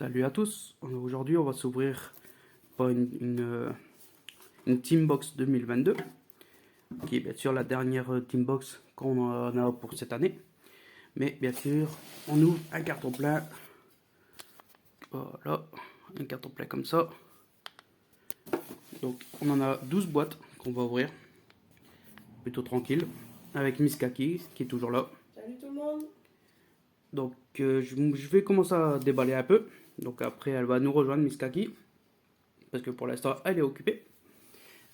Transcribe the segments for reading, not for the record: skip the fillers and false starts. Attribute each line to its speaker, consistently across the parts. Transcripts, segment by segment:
Speaker 1: Salut à tous. Aujourd'hui, on va s'ouvrir pour une Teambox 2022, qui est bien sûr la dernière Teambox qu'on en a pour cette année. Mais bien sûr, on ouvre un carton plein. Voilà, un carton plein comme ça. Donc, on en a 12 boîtes qu'on va ouvrir. Plutôt tranquille. Avec Miss Kaki, qui est toujours là.
Speaker 2: Salut tout le monde.
Speaker 1: Donc, je vais commencer à déballer un peu. Donc, après, elle va nous rejoindre, Miss Kaki. Parce que pour l'instant, elle est occupée.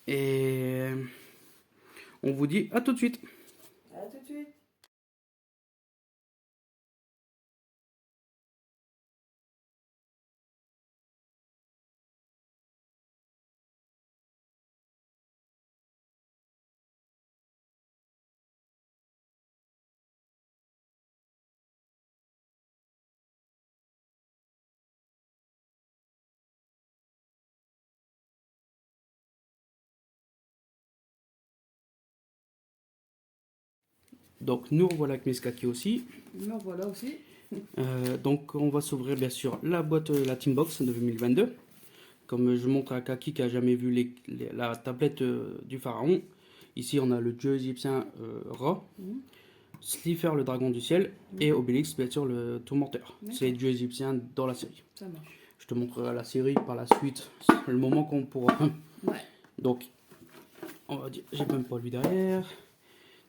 Speaker 1: Et on vous dit à tout de suite.
Speaker 2: À tout de suite.
Speaker 1: Donc nous revoilà avec Miss Kaki aussi.
Speaker 2: Nous voilà aussi.
Speaker 1: Donc on va s'ouvrir bien sûr la boîte, la Teambox de 2022. Comme je montre à Kaki qui a jamais vu la tablette du pharaon. Ici on a le dieu égyptien Ra, Slifer le dragon du ciel et Obélix bien sûr le tourmenteur. C'est les dieux égyptiens dans la série.
Speaker 2: Ça marche.
Speaker 1: Je te montrerai la série par la suite, le moment qu'on pourra.
Speaker 2: Ouais.
Speaker 1: Donc on va dire, j'ai même pas lu derrière.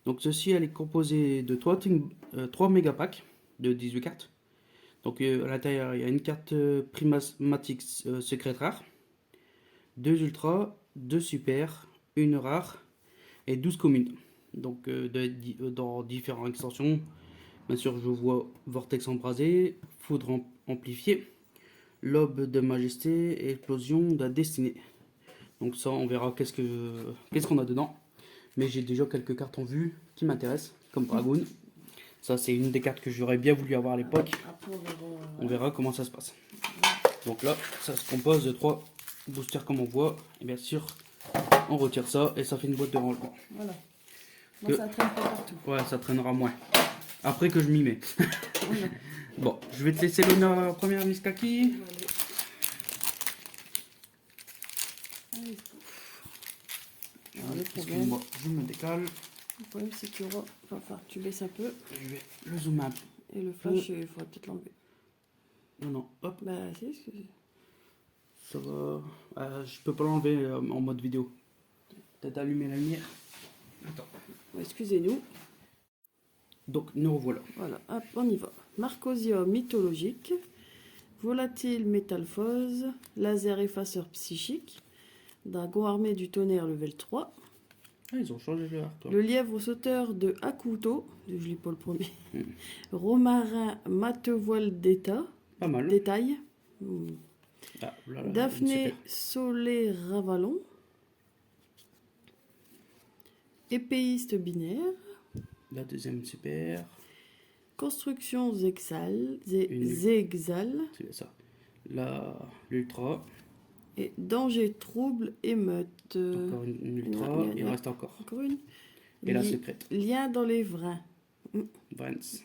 Speaker 1: Donc ceci, elle est composée de 3 méga packs de 18 cartes. Donc à l'intérieur, il y a une carte prismatique secrète rare, 2 ultras, 2 super, une rare et 12 communes. Donc dans différentes extensions. Bien sûr, je vois Vortex embrasé, Foudre amplifiée, Lobe de majesté et Explosion de la destinée. Donc ça, on verra qu'est-ce qu'on a dedans. Mais j'ai déjà quelques cartes en vue qui m'intéressent, comme Dragoon. Ça, c'est une des cartes que j'aurais bien voulu avoir à l'époque.
Speaker 2: Après,
Speaker 1: On verra comment ça se passe. Donc là, ça se compose de 3 boosters comme on voit. Et bien sûr, on retire ça et ça fait une boîte de rangement.
Speaker 2: Voilà. Moi, ça traîne pas partout.
Speaker 1: Ouais, ça traînera moins. Après que je m'y mets.
Speaker 2: Voilà.
Speaker 1: Bon, je vais te laisser l'honneur à la première, Miss Kaki.
Speaker 2: Allez. Alors, le problème,
Speaker 1: Excuse-moi, je me décale.
Speaker 2: c'est qu'il y aura. Enfin, tu baisses un peu.
Speaker 1: Je vais le zoomer un peu.
Speaker 2: Et le flash, il faudrait peut-être l'enlever.
Speaker 1: Non, non, hop.
Speaker 2: Bah, si, excusez.
Speaker 1: Ça va. Je peux pas l'enlever en mode vidéo. Peut-être allumer la lumière. Attends.
Speaker 2: Excusez-nous.
Speaker 1: Donc nous revoilà.
Speaker 2: Voilà, hop, on y va. Marcosium mythologique, volatile métalphose, laser effaceur psychique, dragon armé du tonnerre level 3,
Speaker 1: Ah, ils ont changé le art, toi.
Speaker 2: le lièvre sauteur de Akuto, je lis pas le premier, romarin matevoile d'état,
Speaker 1: Pas mal.
Speaker 2: détail,
Speaker 1: Ah, là, là,
Speaker 2: Daphné
Speaker 1: super.
Speaker 2: Solé Ravalon, épéiste binaire,
Speaker 1: La deuxième super.
Speaker 2: construction Zexal,
Speaker 1: Une-
Speaker 2: Zexal,
Speaker 1: C'est ça. Là, l'ultra.
Speaker 2: et danger, trouble, émeute.
Speaker 1: Encore une ultra. Il en reste encore.
Speaker 2: Encore une.
Speaker 1: Et la secrète.
Speaker 2: Lien dans les vrins.
Speaker 1: Vance.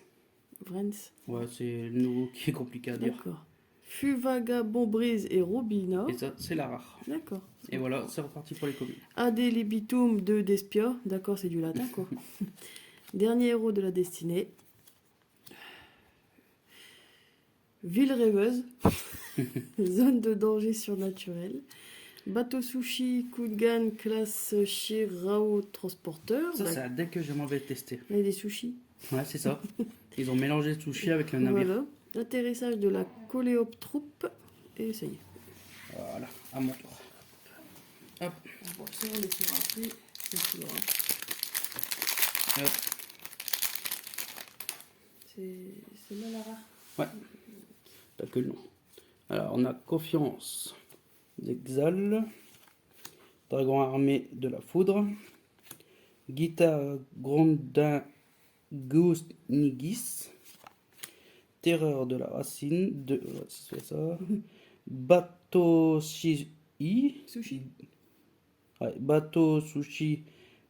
Speaker 2: Vrins.
Speaker 1: Ouais, c'est le nouveau qui est compliqué à dire.
Speaker 2: D'accord. Fuvaga, Bombrise et Robina.
Speaker 1: Et ça, c'est la rare.
Speaker 2: D'accord.
Speaker 1: Et voilà, c'est reparti pour les communes.
Speaker 2: Ade libitum de Despia. D'accord, c'est du latin quoi. Dernier héros de la destinée. Ville rêveuse. Zone de danger surnaturel. Bateau sushi, Kungan, classe Shirao transporteur.
Speaker 1: Ça, c'est un deck que j'aimerais tester.
Speaker 2: Il y a des sushis.
Speaker 1: Ouais, c'est ça. Ils ont mélangé sushi avec le navire.
Speaker 2: Voilà. Atterrissage de la coléoptroupe. Et ça y est.
Speaker 1: Voilà, à mon tour. Hop,
Speaker 2: Bon, ça, on les fera après. C'est tout, hein.
Speaker 1: hop.
Speaker 2: C'est Malara.
Speaker 1: Ouais, pas que le nom. Alors, on a Confiance d'Exal, Dragon armé de la foudre, Guitare Grondin Ghost Nigis, Terreur de la racine, c'est ça, Bateau Sushi,
Speaker 2: Sushi.
Speaker 1: ouais, Bateau Sushi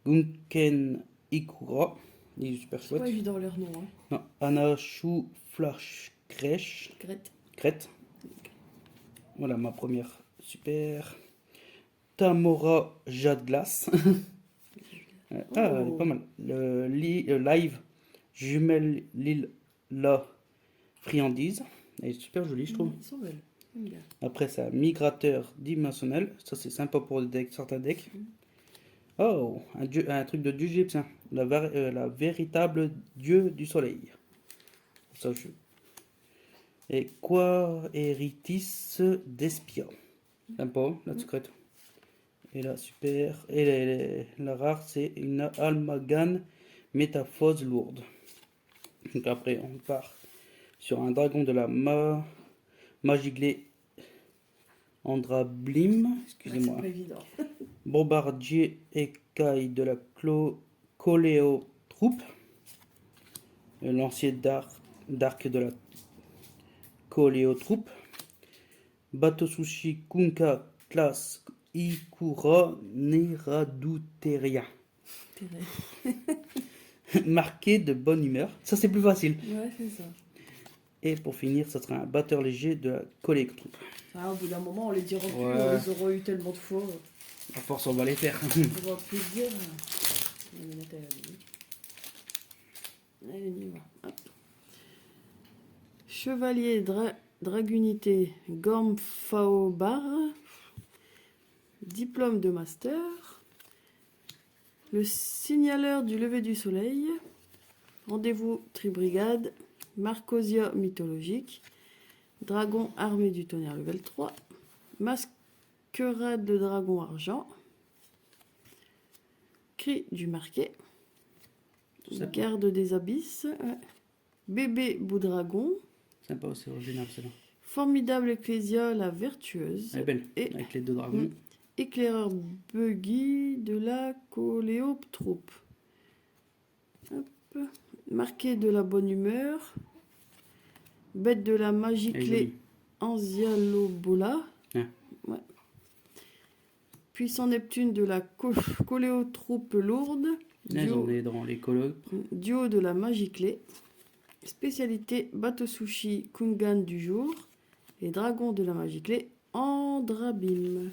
Speaker 1: Gunken Ikura, il est super
Speaker 2: C'est pas
Speaker 1: chouette.
Speaker 2: évident leur nom. Hein.
Speaker 1: Non, Anashu Flash Crèche,
Speaker 2: Grete.
Speaker 1: Crête. Voilà ma première super. Tamora Jade Glace. Ah, elle est
Speaker 2: Oh.
Speaker 1: pas mal. Live Jumelle Lille La Friandise. Elle est super jolie, je trouve.
Speaker 2: Ils sont belles. J'aime bien.
Speaker 1: Après ça, Migrateur dimensionnel. Ça, c'est sympa pour le deck, certains decks. Oh, un truc de dieu égyptien. La véritable dieu du soleil. Ça, je... Et Quaeritis Despia. Sympa, la secrète. Et là, super. Et la rare, c'est une Almagan métaphose lourde. Donc après, on part sur un dragon de la Magiglé Andrablim.
Speaker 2: Ouais, c'est
Speaker 1: Excusez-moi.
Speaker 2: pas évident.
Speaker 1: Bombardier écaille de la Coléotroupe. Lancier d'arc de la Coléotroupe. Bateau sushi Kunka classe Ikura Neraduteria. Marqué de bonne humeur. Ça, c'est plus facile.
Speaker 2: Ouais, c'est ça.
Speaker 1: Et pour finir, ça sera un batteur léger de la Coléotroupe.
Speaker 2: Ah, au bout d'un moment, on les dira plus.
Speaker 1: Ouais.
Speaker 2: Ils auront eu tellement de fois.
Speaker 1: À force, on va les faire.
Speaker 2: On va plus dire. On va mettre à la limite. Allez, on y va. Hop. Chevalier Dragunité Gormfaobar. Diplôme de master. Le signaleur du lever du soleil. Rendez-vous Tribrigade. Marcosia mythologique. Dragon armé du tonnerre level 3. Masquerade de dragon argent. Cri du marqué.
Speaker 1: Sympa.
Speaker 2: Garde des abysses. Ouais. Bébé boudragon.
Speaker 1: Sympa, c'est original, celle-là.
Speaker 2: Formidable Ecclésia la vertueuse.
Speaker 1: Elle est belle,
Speaker 2: Et-
Speaker 1: avec les deux dragons.
Speaker 2: Éclaireur buggy de la coléoptroupe. Hop. Marqué de la bonne humeur. Bête de la magie
Speaker 1: Elle est
Speaker 2: clé
Speaker 1: jolie.
Speaker 2: Anzialobola.
Speaker 1: Ah.
Speaker 2: Ouais. Puissant Neptune de la coléotroupe lourde.
Speaker 1: Là, on est dans les colloques.
Speaker 2: Duo de la magie clé. Spécialité bateau sushi Kungan du jour. Et dragon de la magie clé Andrabim.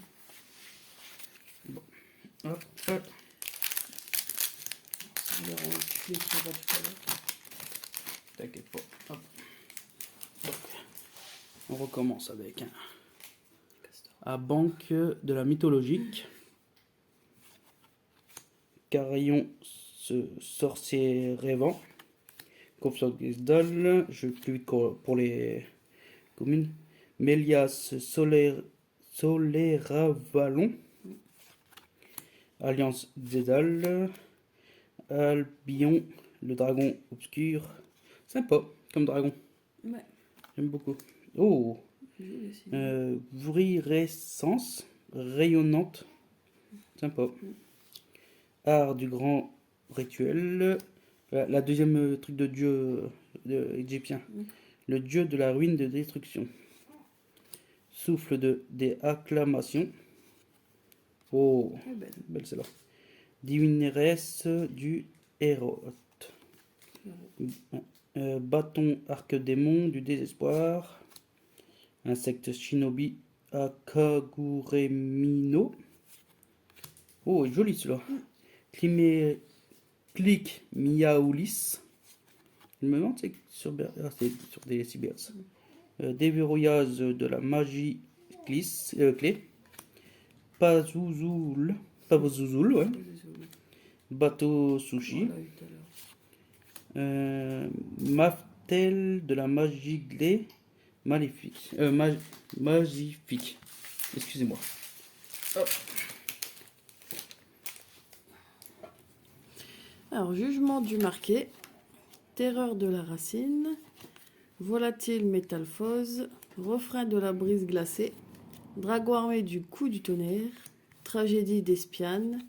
Speaker 1: Hop, hop. T'inquiète pas. Hop. Donc, on recommence avec un à banque de la mythologique. Carillon, ce sorcier rêvant. Confiance Grisdal. Je clique pour les communes. Mélias Soléravalon. Alliance Zédal. Albion, le dragon obscur. Sympa comme dragon.
Speaker 2: Ouais.
Speaker 1: J'aime beaucoup. Oh,
Speaker 2: Joli aussi.
Speaker 1: Vuirescence rayonnante. Sympa. Art du grand rituel. La deuxième truc de dieu égyptien. Le dieu de la ruine de destruction. Souffle des acclamations. Oh,
Speaker 2: Elle est belle.
Speaker 1: belle celle-là. Divineresse du héros. Bâton arc-démon du désespoir. Insecte shinobi Akaguremino. Oh, joli celui-là. Clic Miaoulis. Je me demande c'est sur des CBS. Déverrouillage de la magie clé. Pazouzoul, ouais. Bateau sushi.
Speaker 2: Voilà, tout à l'heure.
Speaker 1: Maftel de la magie clé. Maléfique. Magifique. Excusez-moi. Hop.
Speaker 2: Alors, jugement du marqué. Terreur de la racine. Volatile métalphose. Refrain de la brise glacée. Dragon armé du coup du tonnerre. Tragédie d'Espiane.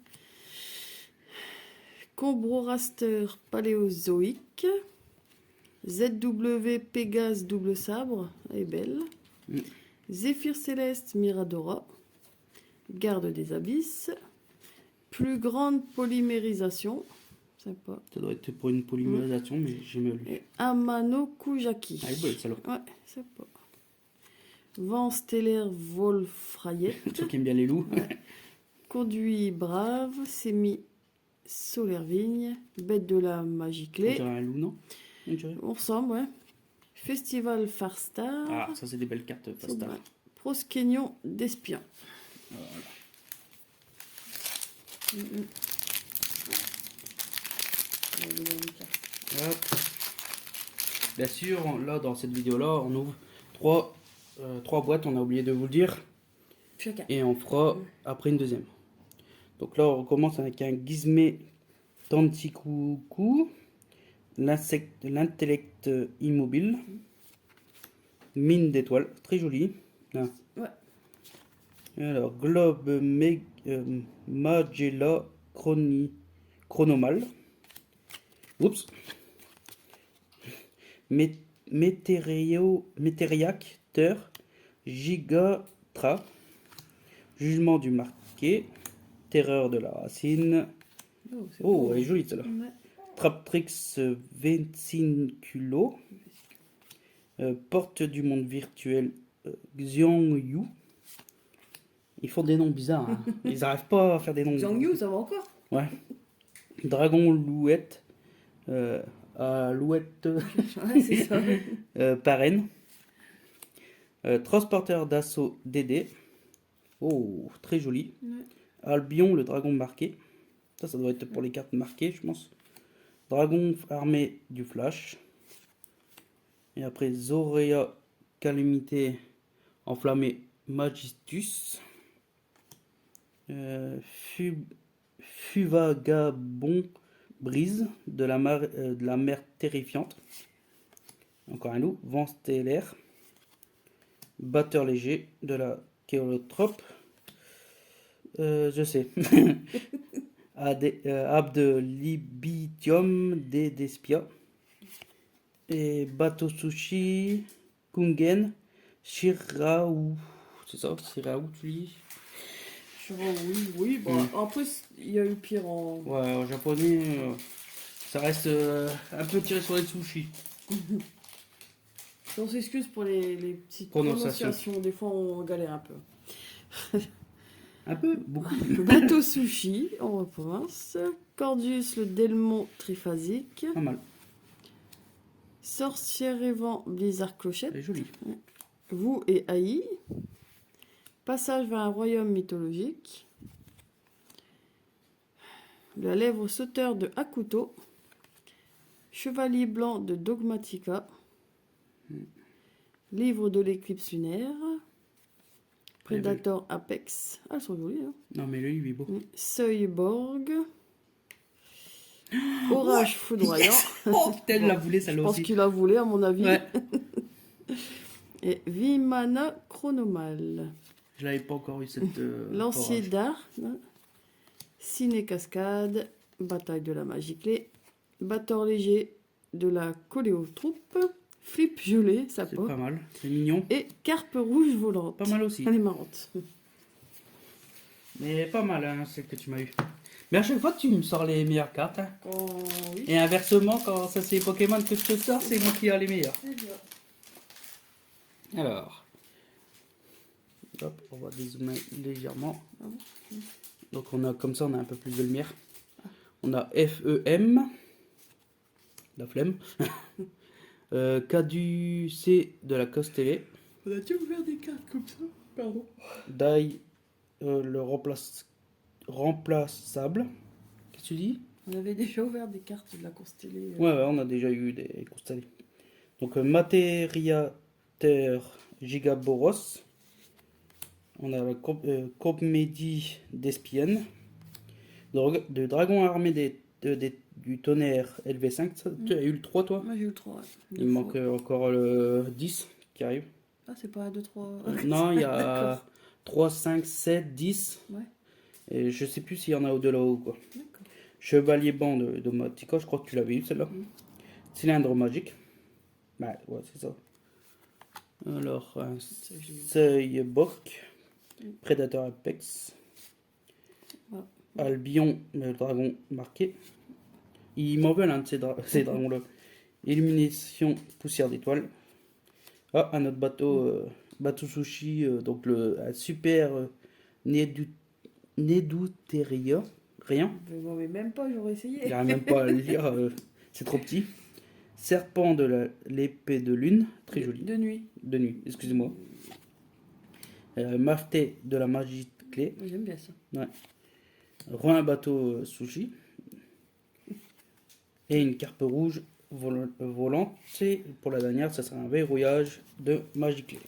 Speaker 2: Combroraster paléozoïque. ZW Pégase double sabre. Elle est belle. Zéphyr céleste Miradora. Garde des abysses. Plus grande polymérisation. Sympa.
Speaker 1: Ça doit être pour une polymérisation, mais j'ai jamais lu.
Speaker 2: Et Amano Kujaki.
Speaker 1: Ah, elle est belle celle-là.
Speaker 2: Ouais, sympa. Vent stellaire Wolfrayet.
Speaker 1: Toi qui aime bien les loups.
Speaker 2: Ouais. Conduit brave, sémi solaire vigne, bête de la magie
Speaker 1: On
Speaker 2: clé.
Speaker 1: dirait un loup, non? On dirait.
Speaker 2: On ressemble, ouais. Festival Farstar.
Speaker 1: Ah, ça c'est des belles cartes Farstar.
Speaker 2: Proskenyon d'espion.
Speaker 1: Voilà. Hop. Bien sûr, là dans cette vidéo là, on ouvre trois boîtes, on a oublié de vous le dire,
Speaker 2: Chacun.
Speaker 1: et on fera après une deuxième. Donc là, on commence avec un Gizme Tantikuku, l'intellect immobile, mine d'étoiles, très joli. Là.
Speaker 2: Ouais.
Speaker 1: Alors, Globe Magella Chronomal. Oups. Métériacteur Gigatra. Jugement du marqué. Terreur de la racine. Oh, elle est jolie celle-là.
Speaker 2: Ouais.
Speaker 1: Traptrix Venticulo. Porte du monde virtuel Xiongyu. Ils font des noms bizarres. Hein. Ils n'arrivent pas à faire des noms.
Speaker 2: Xiongyu, ça va encore.
Speaker 1: Ouais. Dragon Louette. Louette.
Speaker 2: Ouais, c'est ça.
Speaker 1: Parraine. Transporteur d'assaut DD. Oh, très joli.
Speaker 2: Ouais.
Speaker 1: Albion, le dragon marqué. Ça doit être pour les cartes marquées, je pense. Dragon armé du flash. Et après, Zorea Calamité enflammé Magistus. Fuvagabond brise de la mer terrifiante. Encore un loup. Vent stellaire. Batteur léger de la Kéolotrope. Je sais. Abdelibitium d'Espia. Et Bateau Sushi. Kungen. Shiraou. C'est ça, Shiraou, tu lis?
Speaker 2: Oui. Bon, en plus, il y a eu pire en.
Speaker 1: Ouais, en japonais, ça reste un peu tiré sur les sushis.
Speaker 2: On s'excuse pour les petites
Speaker 1: Prononciation.
Speaker 2: prononciations. Des fois, on galère un peu.
Speaker 1: Un peu, beaucoup.
Speaker 2: Bateau sushi, on recommence. Cordius, le Delmon triphasique.
Speaker 1: Pas mal.
Speaker 2: Sorcière et vent, blizzard clochette.
Speaker 1: Elle est jolie.
Speaker 2: Vous et Haï. Passage vers un royaume mythologique. La lèvre sauteur de Hakuto. Chevalier blanc de Dogmatica. Livre de l'éclipse lunaire. Predator Apex. Ah, elles sont jolies, hein.
Speaker 1: Non, mais lui, il est beau.
Speaker 2: Seuil Borg. Orage foudroyant.
Speaker 1: Oh putain, il la voulait,
Speaker 2: Je
Speaker 1: celle-là
Speaker 2: pense
Speaker 1: aussi.
Speaker 2: qu'il a voulu, à mon avis.
Speaker 1: Ouais.
Speaker 2: Et Vimana Chronomal.
Speaker 1: Je l'avais pas encore eu cette.
Speaker 2: Lancier
Speaker 1: orage.
Speaker 2: d'art. Ciné cascade. Bataille de la magie clé. Batteur léger de la coléotroupe. Flip gelé, ça
Speaker 1: C'est
Speaker 2: pop.
Speaker 1: pas mal, c'est mignon.
Speaker 2: Et carpe rouge volante.
Speaker 1: Pas mal aussi.
Speaker 2: Elle est marrante.
Speaker 1: Mais pas mal, hein, celle que tu m'as eu. Mais à chaque fois, tu me sors les meilleures cartes. Hein.
Speaker 2: Oh, oui.
Speaker 1: Et inversement, quand ça c'est Pokémon que je te sors, c'est moi qui ai les meilleurs. Alors, hop, on va dézoomer légèrement.
Speaker 2: Ah bon.
Speaker 1: Donc on a comme ça, on a un peu plus de lumière. On a FEM, la flemme. Caducé de la Costellée.
Speaker 2: On a-tu ouvert des cartes comme ça? Pardon.
Speaker 1: Dai, le remplaçable. Qu'est-ce que tu dis?
Speaker 2: On avait déjà ouvert des cartes de la constellée.
Speaker 1: Ouais, on a déjà eu des constellés. Donc Matériateur Gigaboros. On a la comédie d'espienne. De dragon armé du tonnerre LV5. Ça, tu as eu le 3 toi?
Speaker 2: Moi j'ai eu le 3.
Speaker 1: Il manque encore le 10 qui arrive.
Speaker 2: Ah, c'est pas 2, 3.
Speaker 1: Non, il y a 3, 5, 7, 10.
Speaker 2: Ouais,
Speaker 1: Et je sais plus s'il y en a au-delà ou quoi.
Speaker 2: d'accord.
Speaker 1: Chevalier banc de Matica, je crois que tu l'avais eu celle-là. Cylindre magique. Bah ouais, c'est ça. Alors, un seuil boc. Prédateur Apex.
Speaker 2: Ouais.
Speaker 1: Albion, le dragon marqué. Ils m'en veulent un de ces dragons-là. Illumination, poussière d'étoiles. Ah, un autre bateau bateau sushi, donc un super Neduteria, rien.
Speaker 2: Mais même pas, j'aurais
Speaker 1: Il
Speaker 2: essayé.
Speaker 1: n'y a même pas à le lire, c'est trop petit. Serpent de l'épée de lune, très joli.
Speaker 2: De nuit.
Speaker 1: De nuit, excusez-moi. Mafté de la magie de clé.
Speaker 2: J'aime bien ça.
Speaker 1: Ouais. Roi bateau sushi. Et une carpe rouge volante. Et pour la dernière, ça sera un verrouillage de magie clé.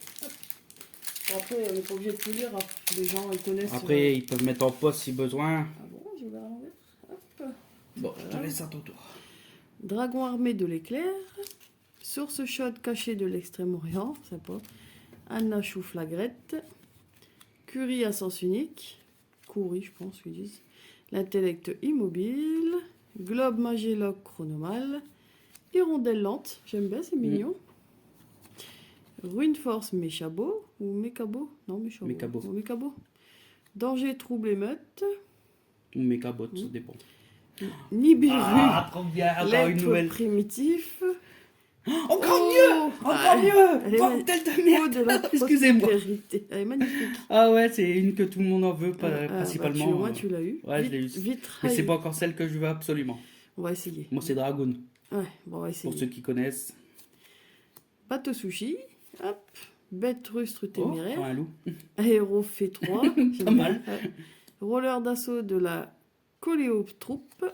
Speaker 2: Bon, après, on n'est pas obligé de tout lire. Hein. Les gens, ils connaissent.
Speaker 1: Après, ils peuvent mettre en pause si besoin.
Speaker 2: Ah bon, je vais à l'envers. Hop.
Speaker 1: Bon, je te laisse à ton tour.
Speaker 2: Dragon armé de l'éclair. Source chaude cachée de l'extrême-orient. Sympa. Anna Chouflagrette. Curie à sens unique. Coury, je pense qu'ils disent. L'intellect immobile. Globe Magelloc chronomal. Hirondelle lente. J'aime bien, c'est mignon. Ruine force Méchabo. Ou Mécabo. Non, Méchabo.
Speaker 1: Mécabo.
Speaker 2: Ou Mécabo. Danger trouble émeute.
Speaker 1: Ou mécabot, ça dépend.
Speaker 2: Nibiru.
Speaker 1: Ah, trop bien, encore une
Speaker 2: L'être
Speaker 1: nouvelle.
Speaker 2: primitif.
Speaker 1: Encore
Speaker 2: Oh,
Speaker 1: mieux. Encore
Speaker 2: elle est
Speaker 1: mieux. Bordel de merde.
Speaker 2: de la
Speaker 1: Excusez-moi.
Speaker 2: prospérité. Elle est magnifique.
Speaker 1: Ah ouais, c'est une que tout le monde en veut,
Speaker 2: Bah,
Speaker 1: principalement.
Speaker 2: au moins, tu l'as eu.
Speaker 1: Ouais, je l'ai eu.
Speaker 2: Vitrail.
Speaker 1: Mais c'est pas encore celle que je veux absolument.
Speaker 2: On va essayer.
Speaker 1: Moi, c'est Dragoon,
Speaker 2: Ouais, bon, on va essayer.
Speaker 1: pour ceux qui connaissent.
Speaker 2: Bateau sushi. Hop. Bête rustre téméraire.
Speaker 1: Oh, un loup.
Speaker 2: Aérofé 3.
Speaker 1: Pas mal.
Speaker 2: Roller d'assaut de la coléoptroupe.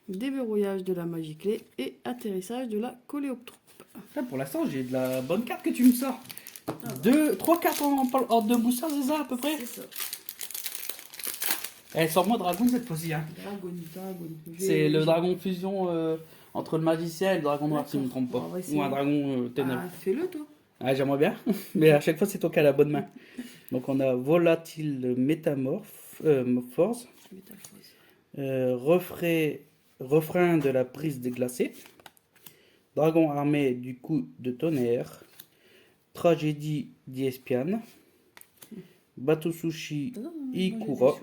Speaker 2: Déverrouillage de la magie clé. Et atterrissage de la coléoptroupe.
Speaker 1: Là, pour l'instant, j'ai de la bonne carte que tu me sors. 3 cartes en 2 boosters, c'est ça à peu près?
Speaker 2: C'est ça.
Speaker 1: Eh, sors-moi Dragon cette fois-ci. Hein.
Speaker 2: Dragon.
Speaker 1: C'est le dragon fusion entre le magicien et le dragon noir, si je ne me trompe pas.
Speaker 2: On va essayer.
Speaker 1: Ou un dragon ténèbres.
Speaker 2: Ah, fais-le, toi.
Speaker 1: Ah, j'aimerais bien, mais à chaque fois, c'est toi qui as la bonne main. Donc, on a volatile métamorphose, refrain de la prise des glacés, dragon armé du coup de tonnerre, tragédie d'Iespiane, bateau sushi Ikura.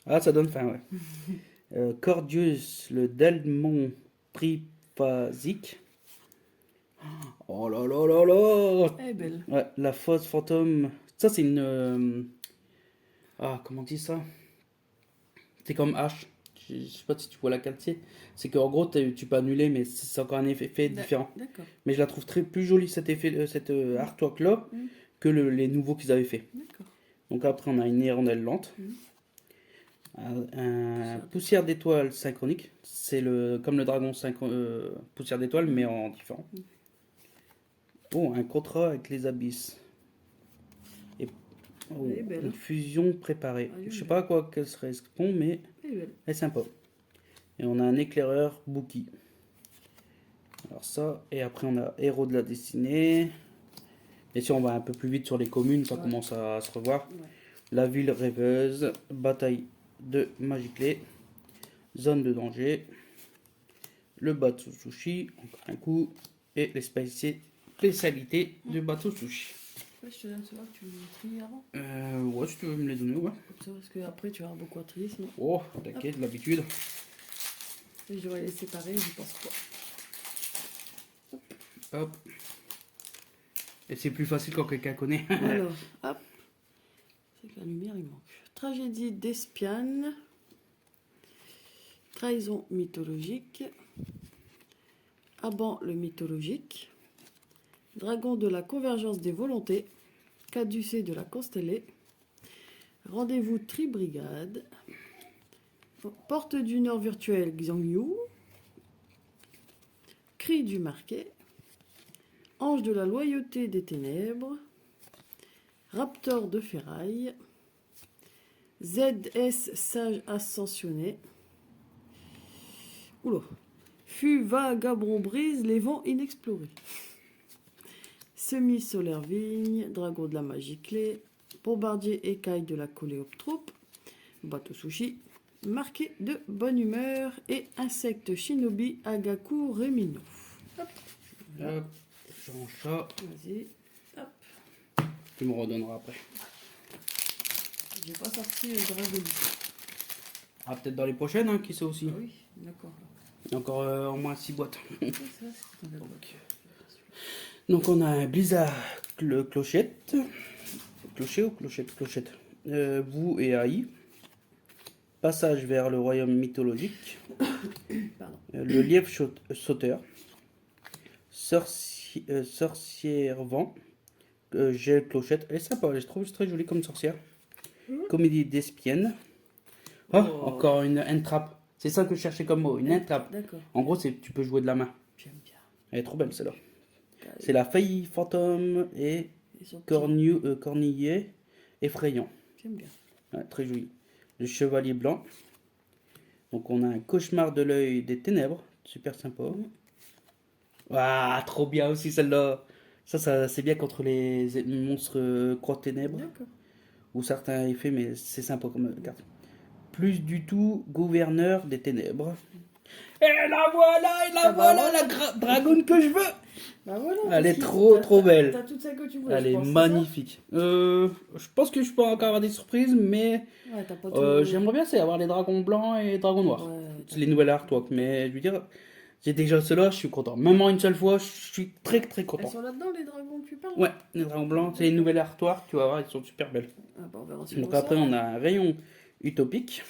Speaker 1: Ah, ça donne faim, ouais. Cordius, le Delmon triphasique. Oh là là là là.
Speaker 2: Elle est belle.
Speaker 1: Ouais, la fosse fantôme. Ça, c'est une. Ah, comment on dit ça? C'est comme H. Je sais pas si tu vois la qualité. C'est qu'en gros, tu peux annuler, mais c'est encore un effet différent.
Speaker 2: D'accord.
Speaker 1: Mais je la trouve plus jolie, cet effet, cette artwork là, que les nouveaux qu'ils avaient fait.
Speaker 2: D'accord.
Speaker 1: Donc après, on a une hirondelle lente. Un poussière d'étoile synchronique. C'est comme le dragon poussière d'étoile, mais en différent. Oh, un contrat avec les abysses. Et
Speaker 2: Elle est belle.
Speaker 1: une fusion préparée.
Speaker 2: Ah,
Speaker 1: Je sais pas à quoi qu'elle se correspond, mais
Speaker 2: Elle est belle.
Speaker 1: elle est sympa. Et on a un éclaireur Bookie. Alors ça, et après on a héros de la destinée. Et si on va un peu plus vite sur les communes, ça commence à se revoir.
Speaker 2: Ouais.
Speaker 1: La ville rêveuse, bataille de magie clé, zone de danger, le bateau sushi, encore un coup, et les spécialités du bateau sushi.
Speaker 2: Ouais, je te donne ceux-là que tu tries avant.
Speaker 1: Ouais, si tu veux me les donner, ouais.
Speaker 2: Comme ça, parce qu'après, tu vas avoir beaucoup à trier sinon.
Speaker 1: Oh, t'inquiète, l'habitude.
Speaker 2: Et je vais les séparer, je pense pas.
Speaker 1: Hop. Et c'est plus facile quand quelqu'un connaît.
Speaker 2: Alors, hop. C'est que la lumière, il manque. Tragédie d'Espiane. Trahison mythologique. Aban le mythologique. Dragon de la convergence des volontés. Caducée de la constellée. Rendez-vous Tribrigade. Porte du Nord virtuel Xiangyu. Cri du marquet. Ange de la loyauté des ténèbres. Raptor de ferraille. ZS sage ascensionné. Oula. Fut vagabond brise les vents inexplorés. Semi-solaire vigne. Dragon de la magie clé. Bombardier écaille de la coléoptroupe. Bateau sushi. Marqué de bonne humeur. Et insecte shinobi agaku rémino. Hop.
Speaker 1: Hop, je range ça.
Speaker 2: Vas-y. Hop.
Speaker 1: Tu me redonneras après.
Speaker 2: J'ai pas sorti le dragon.
Speaker 1: Ah, peut-être dans les prochaines, hein, qui sait aussi.
Speaker 2: Ah oui, d'accord.
Speaker 1: Il y a encore au moins 6 boîtes.
Speaker 2: Ça, c'est dans la boîte.
Speaker 1: Donc on a un blizzard clochette. Clocher ou clochette? Clochette. Vous et Aïe. Passage vers le royaume mythologique.
Speaker 2: Pardon.
Speaker 1: Le lièvre sauteur. Sorcière vent. Gel clochette. Elle est sympa, je trouve très jolie comme sorcière. Comédie d'espienne. Oh, encore une entrap. C'est ça que je cherchais comme mot, une entrap.
Speaker 2: D'accord.
Speaker 1: En gros, tu peux jouer de la main.
Speaker 2: J'aime bien.
Speaker 1: Elle est trop belle celle-là. C'est la faille fantôme et cornillet effrayant.
Speaker 2: J'aime bien.
Speaker 1: Ouais, très joli. Le chevalier blanc. Donc on a un cauchemar de l'œil des ténèbres. Super sympa. Waouh, trop bien aussi celle-là. Ça c'est bien contre les monstres croix de ténèbres.
Speaker 2: D'accord.
Speaker 1: Ou certains effets, mais c'est sympa comme carte. Plus du tout gouverneur des ténèbres. Et la voilà, la dragonne que je veux.
Speaker 2: Bah voilà.
Speaker 1: Elle est trop belle.
Speaker 2: T'as toutes celles que tu voulais.
Speaker 1: Elle
Speaker 2: je
Speaker 1: est
Speaker 2: pense, c'est
Speaker 1: magnifique. Je pense que je peux encore avoir des surprises, mais
Speaker 2: ça ouais, t'as pas tout.
Speaker 1: j'aimerais bien avoir les dragons blancs et les dragons noirs.
Speaker 2: Ouais,
Speaker 1: C'est les nouvelles artworks, mais je veux dire, j'ai déjà ceux-là, je suis content. Même en une seule fois, je suis très
Speaker 2: Elles
Speaker 1: content.
Speaker 2: sont là-dedans, les dragons que tu parles?
Speaker 1: Ouais, les dragons blancs, c'est les nouvelles artworks, tu vas voir, ils sont super belles.
Speaker 2: Ah bah on verra si
Speaker 1: Donc après, on a un rayon utopique.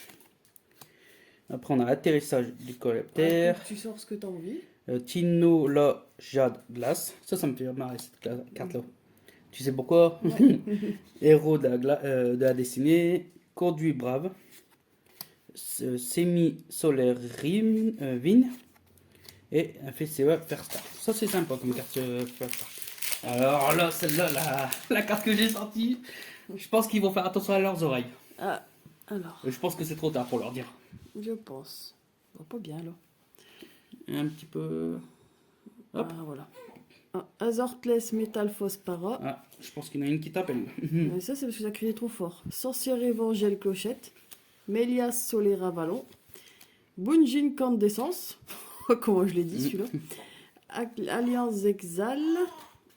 Speaker 1: Après, on a atterrissage du coléoptère.
Speaker 2: Tu sors ce que t'as envie.
Speaker 1: Tino, la jade, glace. Ça me fait marrer cette carte-là. Tu sais pourquoi? Héros de la destinée. Conduit brave. Semi-solaire vigne. Et un festival First Star. Ça, c'est sympa comme carte First Star. Alors là, celle-là, la carte que j'ai sortie, je pense qu'ils vont faire attention à leurs oreilles.
Speaker 2: Ah, alors,
Speaker 1: Je pense que c'est trop tard pour leur dire.
Speaker 2: je pense. Bon, pas bien là.
Speaker 1: Un petit peu. Hop.
Speaker 2: Ah, voilà. Ah, Azortless Metal Phospara.
Speaker 1: Ah, je pense qu'il y en a une qui t'appelle.
Speaker 2: Mais ça, c'est parce que ça criait trop fort. Sorcière Évangile Clochette. Mélias Solera Vallon. Bunjin Candescence. Comment je l'ai dit celui-là. Alliance Exal.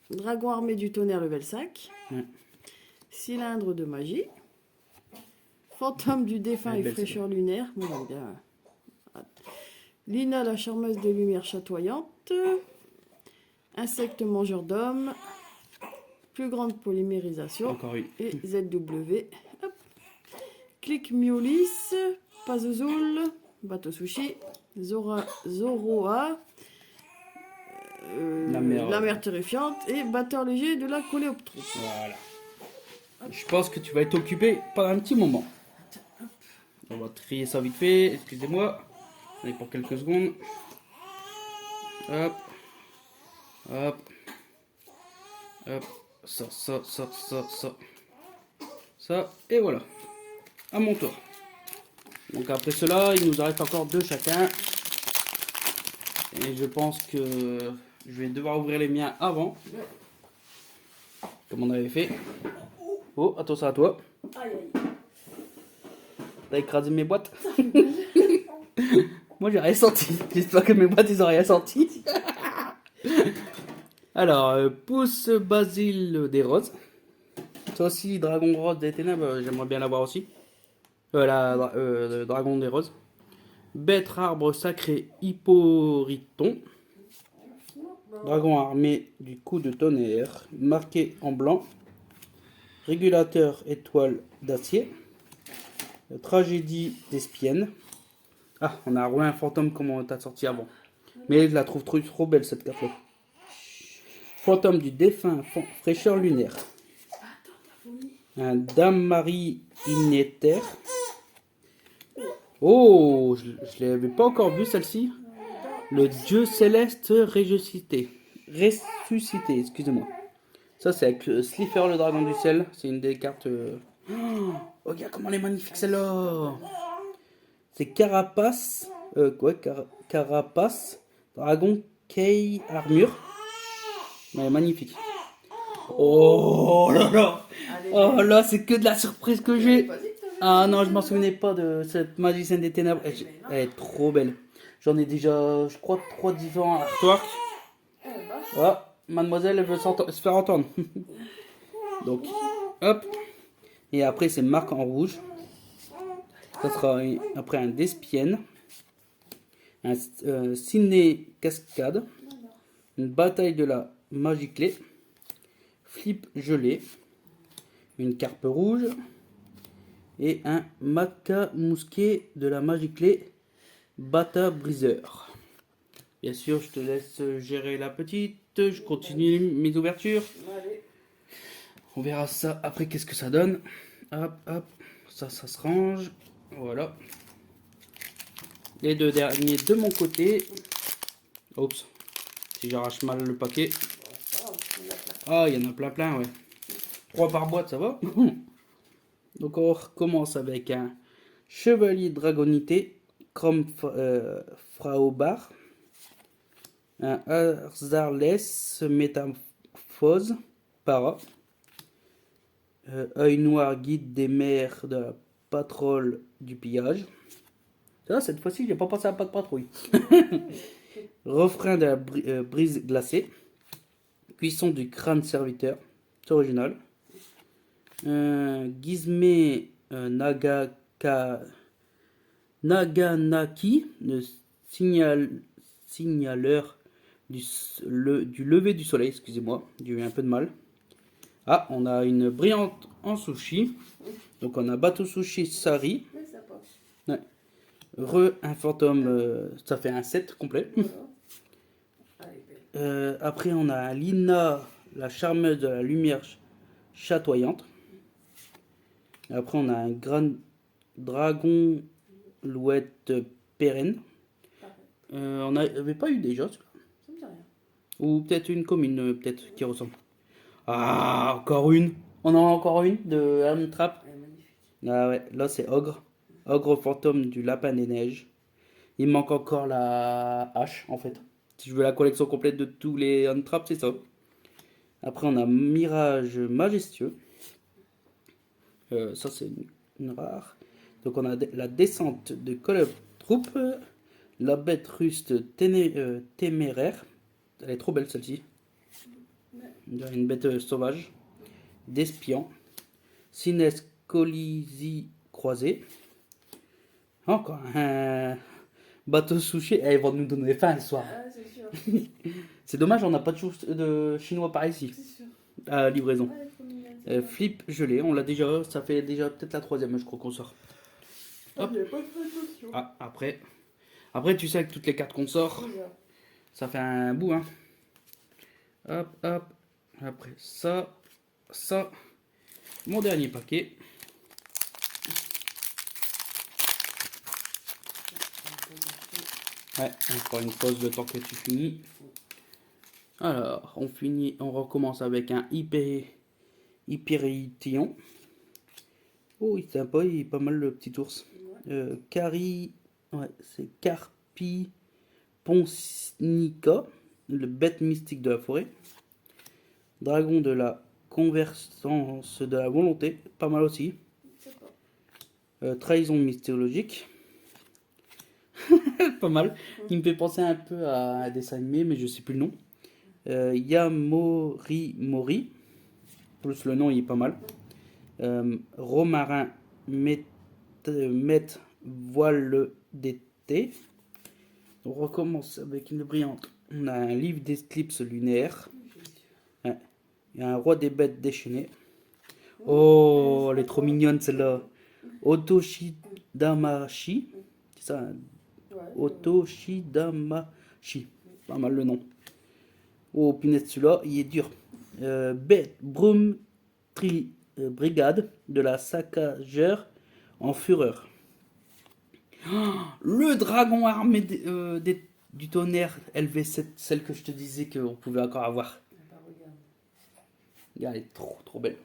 Speaker 2: Dragon armé du tonnerre level 5.
Speaker 1: Ouais.
Speaker 2: Cylindre de magie. Fantôme du défunt
Speaker 1: Elle est
Speaker 2: et
Speaker 1: belle,
Speaker 2: fraîcheur lunaire. Moi, j'aime bien. Lina, la charmeuse de lumière chatoyante. Insecte mangeur d'hommes. Plus grande polymérisation.
Speaker 1: Encore une.
Speaker 2: Et ZW. Hop. Click Miolis. Pazuzu. Bateau Sushi. Zoroa.
Speaker 1: La mer
Speaker 2: terrifiante. Et batteur léger de la coléoptère.
Speaker 1: Voilà. Je pense que tu vas être occupé pendant un petit moment. On va trier ça vite fait. Excusez-moi. Allez, pour quelques secondes. Hop. Hop. Hop. Ça. Et voilà. À mon tour. Donc après cela, il nous reste encore deux chacun. Et je pense que je vais devoir ouvrir les miens avant. Comme on avait fait. Oh, attention à toi.
Speaker 2: Aïe, aïe.
Speaker 1: T'as écrasé mes boîtes. Moi j'ai rien senti. J'espère que mes boîtes ils ont rien senti. Alors, pousse Basile des roses. Ça aussi, dragon rose des ténèbres, j'aimerais bien l'avoir aussi. Le dragon des roses. Bête arbre sacré Hyporiton. Dragon armé du coup de tonnerre. Marqué en blanc. Régulateur étoile d'acier. Tragédie d'espienne. Ah, on a roulé un fantôme comme on t'a sorti avant. Mais je la trouve trop belle cette carte-là. Fantôme du défunt, fraîcheur lunaire. Un Dame Marie Inéter. Oh, je ne l'avais pas encore vu celle-ci. Le Dieu céleste ressuscité. Ressuscité, excusez-moi. Ça, c'est avec Slifer, le dragon du ciel. C'est une des cartes. Oh, regarde comment elle est magnifique celle-là. C'est Carapace. Carapace. Dragon Kei Armure. Elle est magnifique. Oh là là. Oh là, c'est que de la surprise que j'ai. Ah non, je m'en souvenais pas de cette magicienne des ténèbres. Elle est trop belle. J'en ai déjà, je crois, 3 différents artworks. Voilà, mademoiselle, elle veut se faire entendre. Donc, hop. Et après, c'est marque en rouge. Ça sera après un Despienne. Un ciné cascade. Une bataille de la Magiclé, Flip gelé, une carpe rouge et un maca mousquet de la Magiclé Bata Briseur. Bien sûr, je te laisse gérer la petite. Je continue mes ouvertures.
Speaker 2: Allez.
Speaker 1: On verra ça après, qu'est-ce que ça donne. Hop, hop. Ça se range. Voilà. Les deux derniers de mon côté. Oups. Si j'arrache mal le paquet. Ah, il y en a plein, plein, ouais. 3 par boîte, ça va. Donc, on recommence avec un Chevalier Dragonité. Chrome Fraubar. Un Hasarless Métamorphose. Para. Œil noir, guide des mers de la patrouille du pillage. Ça, cette fois-ci, j'ai pas pensé à pas de patrouille. Refrain de la brise glacée. Cuisson du crâne serviteur. C'est original. Gizme Naganaki, le signaleur du lever du soleil. Excusez-moi, j'ai eu un peu de mal. Ah, on a une brillante en sushi. Donc on a bateau sushi Sari. Ouais. Un fantôme, ça fait un set complet. Après on a Lina, la charmeuse de la lumière chatoyante. Et après on a un grand dragon louette pérenne. On n'avait pas eu déjà celui-là. Ou peut-être une commune, peut-être qui ressemble. Ah, encore une. On en a encore une de Hermit Trap. Ah ouais, là c'est Ogre. Ogre fantôme du lapin des neiges. Il manque encore la hache en fait. Si je veux la collection complète de tous les Hermit Trap, c'est ça. Après on a Mirage majestueux. Ça c'est une rare. Donc on a la descente de Call of Troop. La bête ruste téméraire. Elle est trop belle celle-ci. Une bête sauvage. D'espion. Sinès Colisi croisé. Encore un bateau sushi. Eh, ils vont nous donner faim le soir.
Speaker 2: Ah, c'est sûr.
Speaker 1: C'est dommage, on n'a pas de chinois par ici.
Speaker 2: C'est sûr.
Speaker 1: À livraison.
Speaker 2: Ah, elle est trop mignonne,
Speaker 1: Flip gelé, on l'a déjà. Ça fait déjà peut-être la 3e, je crois qu'on sort. Hop.
Speaker 2: Il n'y a pas de précaution.
Speaker 1: Ah, après, tu sais, avec toutes les cartes qu'on sort, ça fait un bout, hein. Hop, hop. Après, ça. Mon dernier paquet. Ouais, encore une pause le temps que tu finis. Alors, on recommence avec un Hyperition. Oh, il est sympa, il est pas mal le petit ours. C'est Carpi Ponsnica, le bête mystique de la forêt. Dragon de la convergence de la volonté, pas mal aussi. Trahison mythologique. Pas mal. Il me fait penser un peu à un dessin animé, mais je sais plus le nom. Yamori Mori. Plus le nom, il est pas mal. Romarin met voile d'été. On recommence avec une brillante. On a un livre d'éclipse lunaire. Ouais. Il y a un roi des bêtes déchaîné. Oh, elle est trop mignonne celle-là. Otoshidamashi. C'est ça, hein? Otoshidamashi. Pas mal le nom. Oh, punaise, celui-là, il est dur. Bête Broom Brigade de la saccageur en fureur. Oh, le dragon armé du tonnerre LV7, celle que je te disais qu'on pouvait encore avoir. Elle est trop belle.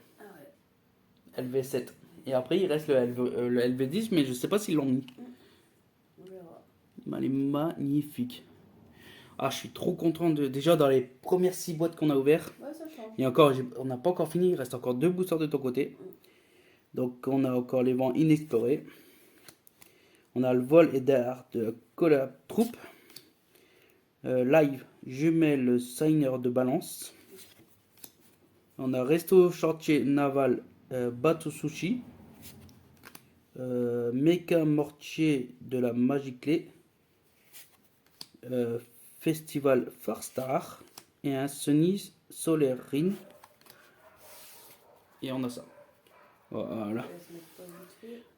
Speaker 1: LV7. Et après, il reste le LV10, mais je sais pas s'ils l'ont mis.
Speaker 2: On verra.
Speaker 1: Elle est magnifique. Ah, je suis trop content déjà dans les premières 6 boîtes qu'on a ouvertes.
Speaker 2: Ouais, ça change.
Speaker 1: Et encore, on n'a pas encore fini, il reste encore 2 boosters de ton côté. Donc on a encore les vents inexplorés. On a le vol et d'art de Call Troop. Live, jumelle signer de balance. On a resto chantier naval bateau sushi. Méca mortier de la Magiclé. Festival Farstar. et un Sunny Solar Ring. Et on a ça. Voilà.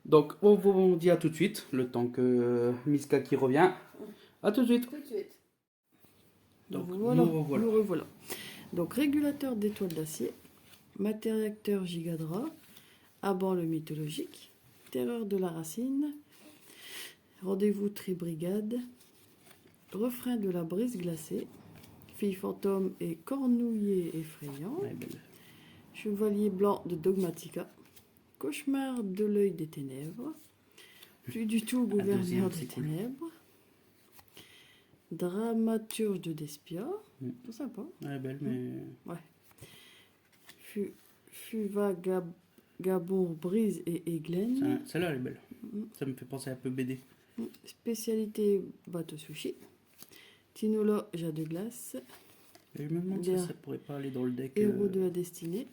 Speaker 1: Donc on vous dit à tout de suite, le temps que Miska qui revient. À tout de suite.
Speaker 2: Tout de suite.
Speaker 1: Donc
Speaker 2: Voilà,
Speaker 1: nous revoilà.
Speaker 2: nous revoilà. Donc régulateur d'étoiles d'acier, matériacteur Gigadra, Aban le mythologique, Terreur de la racine, Rendez-vous Tribrigade, Refrain de la brise glacée, Fille fantôme et Cornouiller effrayant,
Speaker 1: Ouais, belle.
Speaker 2: Chevalier blanc de Dogmatica, Cauchemar de l'œil des ténèbres, Plus du tout gouverneur
Speaker 1: deuxième,
Speaker 2: des
Speaker 1: c'est cool.
Speaker 2: ténèbres, Dramaturge de Despia, c'est sympa.
Speaker 1: Elle est belle, mais
Speaker 2: Ouais. Fuva Gabour Brise et Eglen.
Speaker 1: celle-là elle est belle. Ça me fait penser un peu BD.
Speaker 2: Spécialité bateau sushi. Tinola Jade de glace.
Speaker 1: Et je me demande si
Speaker 2: Bien.
Speaker 1: ça pourrait pas aller dans le deck
Speaker 2: Héros de la destinée.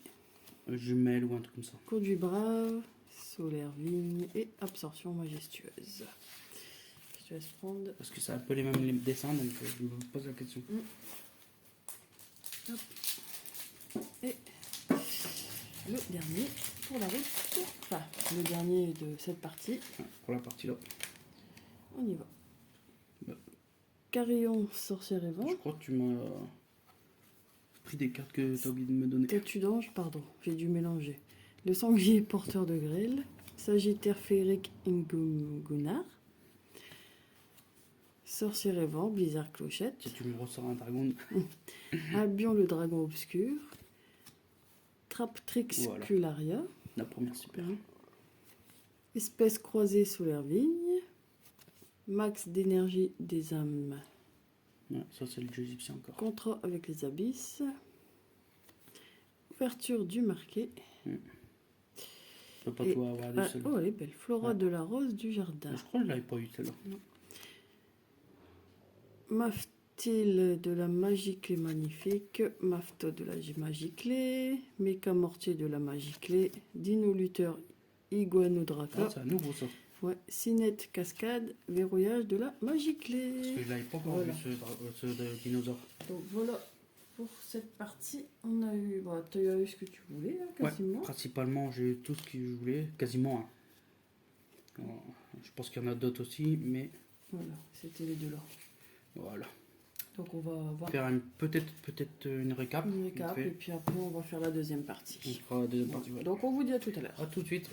Speaker 1: jumelle ou un truc comme ça.
Speaker 2: Conduit brave. Solaire vigne et absorption majestueuse. Je te laisse prendre.
Speaker 1: Parce que c'est un peu les mêmes dessins, donc je me pose la question.
Speaker 2: Hop. Et le dernier pour la route. Enfin, le dernier de cette partie.
Speaker 1: Ouais, pour la partie là.
Speaker 2: On y va.
Speaker 1: Ouais.
Speaker 2: Carillon, sorcière et vent.
Speaker 1: Je crois que tu m'as pris des cartes que tu as oublié de me donner.
Speaker 2: Statue d'ange, pardon, j'ai dû mélanger. Le sanglier porteur de grêle. Sagittaire féerique Ingunnar. Sorcière et vent, blizzard clochette.
Speaker 1: Si tu me ressors un dragon.
Speaker 2: Albion le dragon obscur. Traptrix
Speaker 1: Voilà.
Speaker 2: cularia.
Speaker 1: La première super.
Speaker 2: Espèce croisée solaire vigne. Max d'énergie des âmes.
Speaker 1: Ouais, ça c'est le jeu égyptien encore.
Speaker 2: Contrat avec les abysses. Ouverture du marqué.
Speaker 1: Je peux pas
Speaker 2: Et-
Speaker 1: tout avoir
Speaker 2: Ah,
Speaker 1: des seuls.
Speaker 2: oh, elle est belle. Flora
Speaker 1: Ouais.
Speaker 2: de la rose du jardin.
Speaker 1: Je crois que je l'avais pas eu celle-là.
Speaker 2: Maftil de la magie clé magnifique. Mafto de la magie clé. Mecha mortier de la magie clé. Dino lutteur Iguanodraca.
Speaker 1: Ah, c'est à nouveau ça.
Speaker 2: Ouais. Cinette cascade. Verrouillage de la magie
Speaker 1: Parce
Speaker 2: clé.
Speaker 1: que je l'avais pas encore
Speaker 2: Voilà.
Speaker 1: vu ce dinosaure.
Speaker 2: Donc voilà pour cette partie. On a eu, bah, tu as eu ce que tu voulais, hein, quasiment.
Speaker 1: Ouais, principalement j'ai eu tout ce que je voulais, quasiment. Hein. Alors, je pense qu'il y en a d'autres aussi, mais
Speaker 2: Voilà, c'était les deux là.
Speaker 1: voilà.
Speaker 2: Donc on va voir
Speaker 1: Faire peut-être une récap.
Speaker 2: une récap
Speaker 1: vite
Speaker 2: et
Speaker 1: fait.
Speaker 2: puis après on va faire la deuxième
Speaker 1: On
Speaker 2: partie.
Speaker 1: fera la deuxième partie. ouais.
Speaker 2: Donc on vous dit à tout à l'heure.
Speaker 1: À tout de suite.